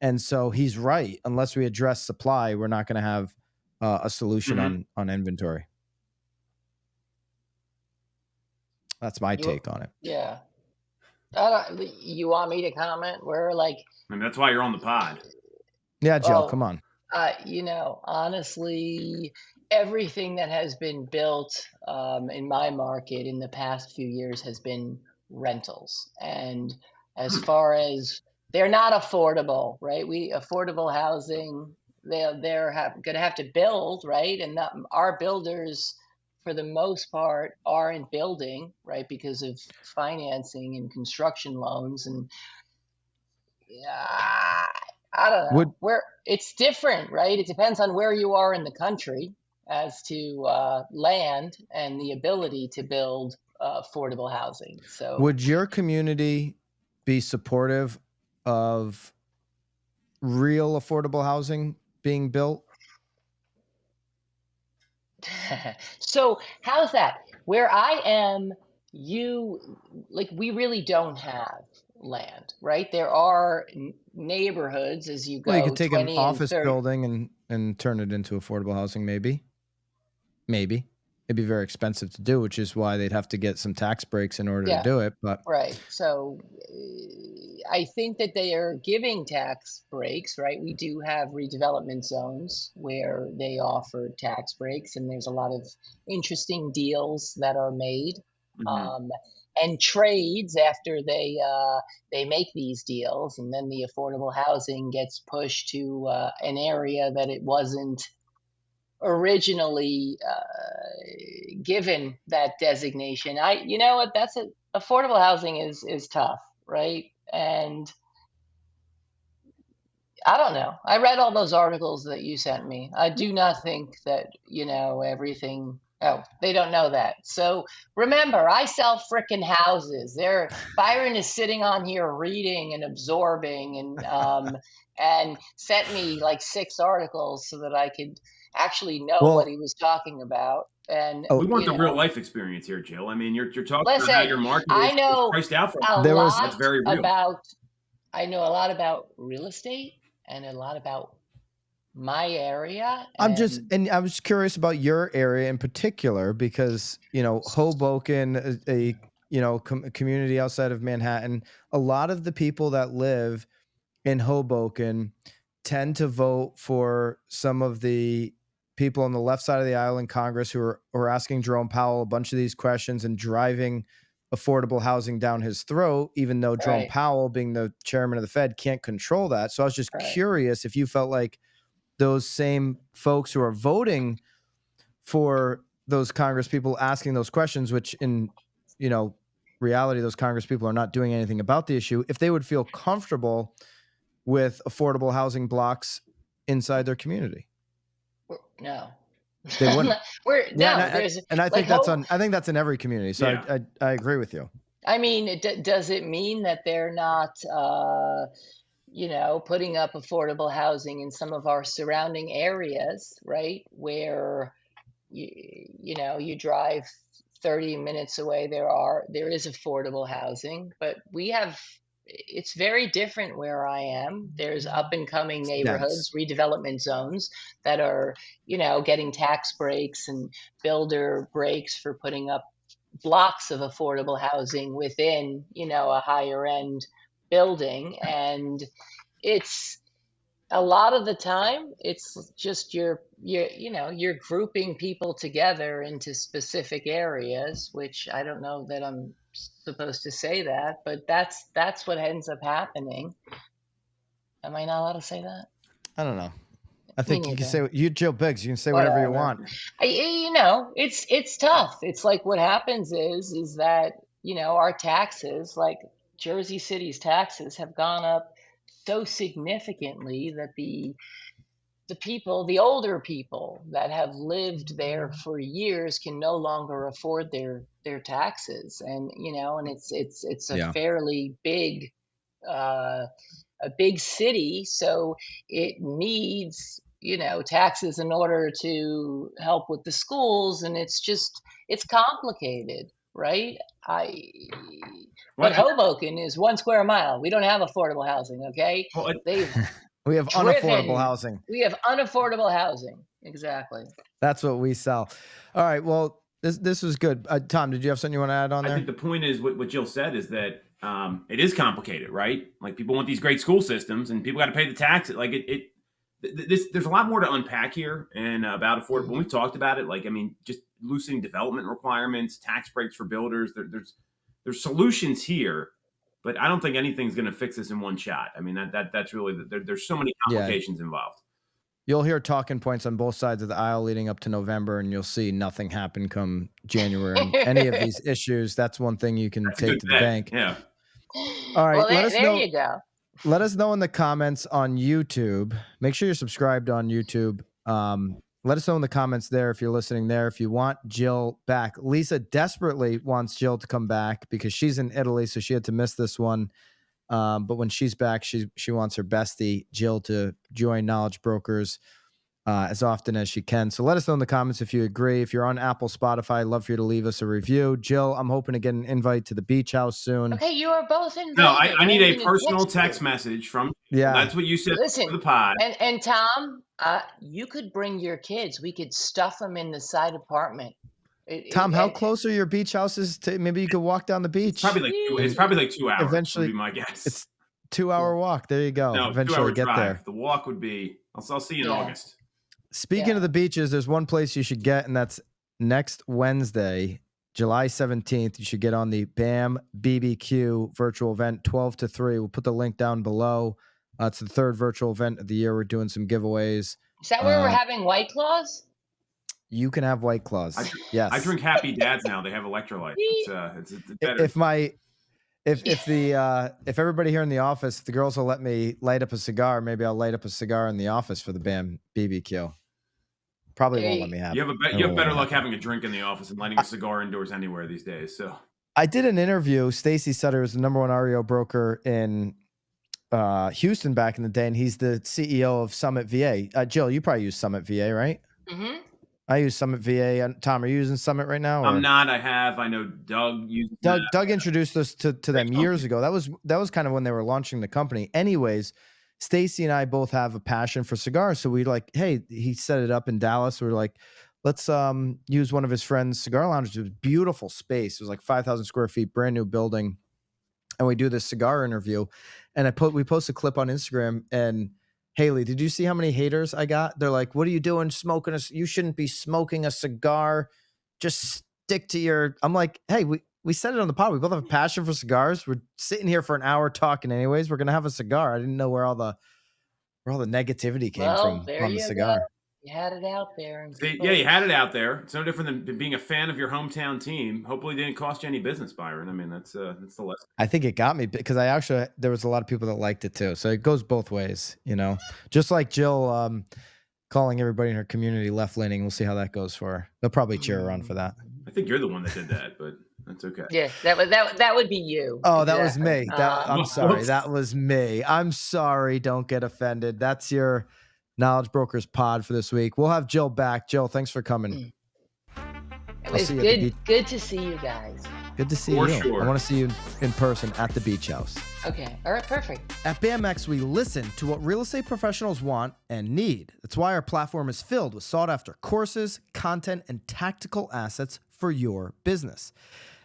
And so he's right. Unless we address supply, we're not going to have a solution on inventory. That's my take on it. Yeah. You want me to comment? That's why you're on the pod. Yeah, Jill, come on. Honestly, everything that has been built in my market in the past few years has been rentals. And as far as they're not affordable, right? Affordable housing, they're going to have to build, right? And our builders, for the most part, aren't building, right? Because of financing and construction loans. And I don't know where it's different, right? It depends on where you are in the country as to land and the ability to build affordable housing. So would your community be supportive of real affordable housing being built? So how's that? Where I am, we really don't have land, right? There are neighborhoods as you go. Well, you could take an 20 office 30. building and turn it into affordable housing, maybe. It'd be very expensive to do, which is why they'd have to get some tax breaks in order to do it. But right. So I think that they are giving tax breaks, right? We do have redevelopment zones where they offer tax breaks, and there's a lot of interesting deals that are made. And trades after they make these deals, and then the affordable housing gets pushed to an area that it wasn't originally given that designation. You know what? Affordable housing is tough, right? And I don't know. I read all those articles that you sent me. I do not think that everything. Oh, they don't know that. So remember, I sell frickin' houses. Byron is sitting on here reading and absorbing, and sent me like 6 articles so that I could actually know what he was talking about. And we want the real life experience here, Jill. I mean, you're talking about how your market I know is priced out for. That's very real. I know a lot about real estate and a lot about my area. I was curious about your area in particular, because Hoboken, a community outside of Manhattan, a lot of the people that live in Hoboken tend to vote for some of the people on the left side of the aisle in Congress who are asking Jerome Powell a bunch of these questions and driving affordable housing down his throat, even though Jerome Powell, being the chairman of the Fed, can't control that. So I was just curious if you felt like those same folks who are voting for those Congress people asking those questions, which in reality, those Congress people are not doing anything about the issue, if they would feel comfortable with affordable housing blocks inside their community. No, they wouldn't. I think that's in every community. So I agree with you. I mean, does it mean that they're not, putting up affordable housing in some of our surrounding areas, right? Where you drive 30 minutes away, there is affordable housing, but it's very different where I am. There's up and coming neighborhoods, redevelopment zones that are, getting tax breaks and builder breaks for putting up blocks of affordable housing within, a higher end building, and it's a lot of the time it's just you're grouping people together into specific areas, which I don't know that I'm supposed to say that, but that's what ends up happening. Am I not allowed to say that? I don't know. I Me think you can neither. say you Jill Biggs. You can say whatever you Whatever. want. It's tough. It's like what happens is that, our taxes, like Jersey City's taxes, have gone up so significantly that the older people that have lived there for years can no longer afford their taxes. And it's a Yeah. fairly big a big city, so it needs taxes in order to help with the schools, and it's complicated, right? But Hoboken is 1 square mile. We don't have affordable housing, okay? Well, They've We have unaffordable housing. We have unaffordable housing. Exactly. That's what we sell. All right. Well, this was good. Tom, did you have something you want to add on there? I think the point is what Jill said is that it is complicated, right? Like people want these great school systems, and people got to pay the taxes. Like there's a lot more to unpack here, and about affordable. When we've talked about it, just loosening development requirements, tax breaks for builders. There's solutions here, but I don't think anything's going to fix this in one shot. I mean, that's really there's so many complications involved. You'll hear talking points on both sides of the aisle leading up to November, and you'll see nothing happen come January. And any of these issues, that's one thing you can take to the bank. Yeah. All right. Well, there you go. Let us know in the comments on YouTube. Make sure you're subscribed on YouTube. Let us know in the comments there if you're listening there. If you want Jill back. Lisa desperately wants Jill to come back because she's in Italy, so she had to miss this one. But when she's back, she wants her bestie, Jill, to join Knowledge Brokers as often as she can. So let us know in the comments if you agree. If you're on Apple, Spotify, I'd love for you to leave us a review. Jill, I'm hoping to get an invite to the beach house soon. Okay, you are both invited. No, I need a personal text message from. Yeah, that's what you said. Listen, for the pod. And Tom, you could bring your kids. We could stuff them in the side apartment. Tom, how close are your beach houses to? Maybe you could walk down the beach. It's probably like 2 hours. Eventually, would be my guess. It's 2-hour walk. There you go. No, eventually get drive. there. The walk would be. I'll see you in August. Speaking of the beaches, there's one place you should get, and that's next Wednesday, July 17th. You should get on the BAM BBQ virtual event, 12 to 3. We'll put the link down below. It's the third virtual event of the year. We're doing some giveaways. Is that where we're having White Claws? You can have White Claws. Yes. I drink Happy Dads now. They have electrolyte. It's better. If everybody here in the office, if the girls will let me light up a cigar, maybe I'll light up a cigar in the office for the BAM BBQ. Probably won't let me have. You have better luck having a drink in the office and lighting a cigar indoors anywhere these days. So I did an interview. Stacy Sutter is the #1 REO broker in Houston back in the day, and he's the CEO of Summit VA. Jill, you probably use Summit VA, right? Mm-hmm. I use Summit VA. Tom, are you using Summit right now? Or? I'm not. I know Doug uses Doug introduced us to them years ago. That was kind of when they were launching the company. Anyways, Stacy and I both have a passion for cigars. So we he set it up in Dallas. We were like, let's use one of his friends' cigar lounges. It was a beautiful space. It was like 5,000 square feet, brand new building. And we do this cigar interview. And we post a clip on Instagram, and Haley, did you see how many haters I got? They're like, what are you doing smoking you shouldn't be smoking a cigar. Just stick to your, I'm like, hey, we said it on the pod. We both have a passion for cigars. We're sitting here for an hour talking anyways. We're going to have a cigar. I didn't know where all the negativity came from on the cigar. Go. You had it out there. You had it out there. It's no different than being a fan of your hometown team. Hopefully it didn't cost you any business, Byron. I mean, that's the lesson. I think it got me because there was a lot of people that liked it too. So it goes both ways, just like Jill calling everybody in her community left-leaning. We'll see how that goes for her. They'll probably cheer her on for that. I think you're the one that did that, but that's okay. Yeah, that would be you. Oh, that was me. I'm sorry. That was me. I'm sorry. Don't get offended. That's your Knowledge Brokers pod for this week. We'll have Jill back. Jill, thanks for coming. It was good to see you guys. Good to see you. Sure. I want to see you in person at the beach house. Okay. All right. Perfect. At BAMX, we listen to what real estate professionals want and need. That's why our platform is filled with sought-after courses, content, and tactical assets for your business.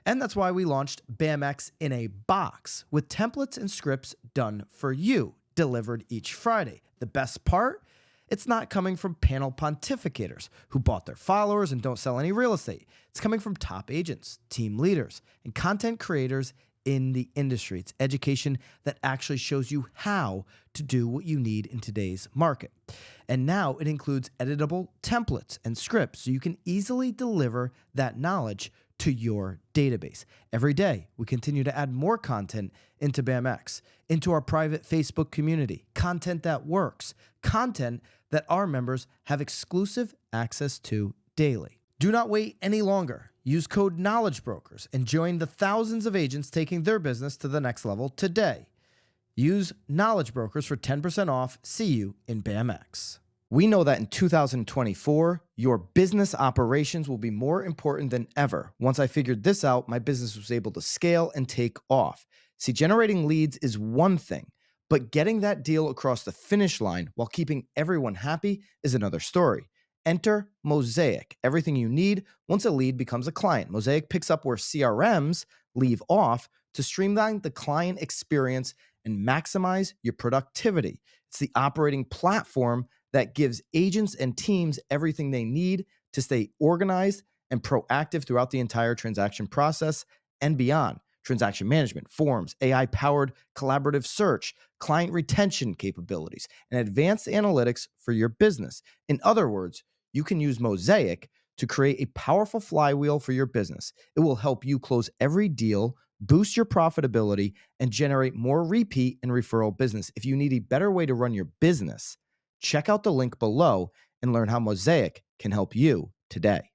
And that's why we launched BAMX in a box with templates and scripts done for you, delivered each Friday. The best part? It's not coming from panel pontificators who bought their followers and don't sell any real estate. It's coming from top agents, team leaders, and content creators in the industry. It's education that actually shows you how to do what you need in today's market. And now it includes editable templates and scripts so you can easily deliver that knowledge to your database. Every day, we continue to add more content into BAMX, into our private Facebook community, content that works, content that our members have exclusive access to daily. Do not wait any longer. Use code KNOWLEDGEBROKERS and join the thousands of agents taking their business to the next level today. Use Knowledge Brokers for 10% off. See you in BAMX. We know that in 2024, your business operations will be more important than ever. Once I figured this out, my business was able to scale and take off. See, generating leads is one thing, but getting that deal across the finish line while keeping everyone happy is another story. Enter Mosaic, everything you need once a lead becomes a client. Mosaic picks up where CRMs leave off to streamline the client experience and maximize your productivity. It's the operating platform that gives agents and teams everything they need to stay organized and proactive throughout the entire transaction process and beyond. Transaction management, forms, AI-powered collaborative search, client retention capabilities, and advanced analytics for your business. In other words, you can use Mosaic to create a powerful flywheel for your business. It will help you close every deal, boost your profitability, and generate more repeat and referral business. If you need a better way to run your business, check out the link below and learn how Mosaic can help you today.